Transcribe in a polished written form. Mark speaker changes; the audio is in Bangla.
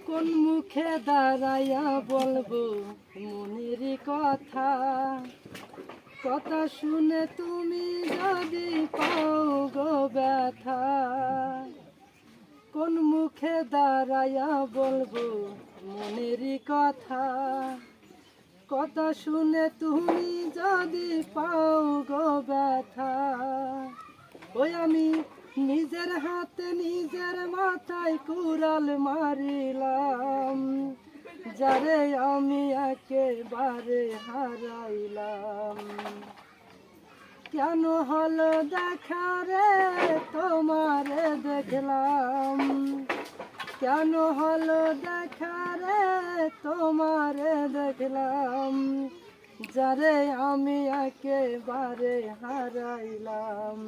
Speaker 1: কোন মুখে দাঁড়াইয়া বলবো মনের কথা, কথা শুনে তুমি যদি পাও গো ব্যথা। কোন মুখে দাঁড়াইয়া বলবো মনের কথা, কথা শুনে তুমি যদি পাও গো ব্যথা। ওই আমি নিজের হাতে নিজের মাথায় কুড়াল মারিলাম, যারে আমি একেবারে হারাইলাম। কেন হলো দেখা রে তোমারে দেখলাম, কেন হলো দেখা রে তোমারে দেখলাম, যারে আমি একেবারে হারাইলাম।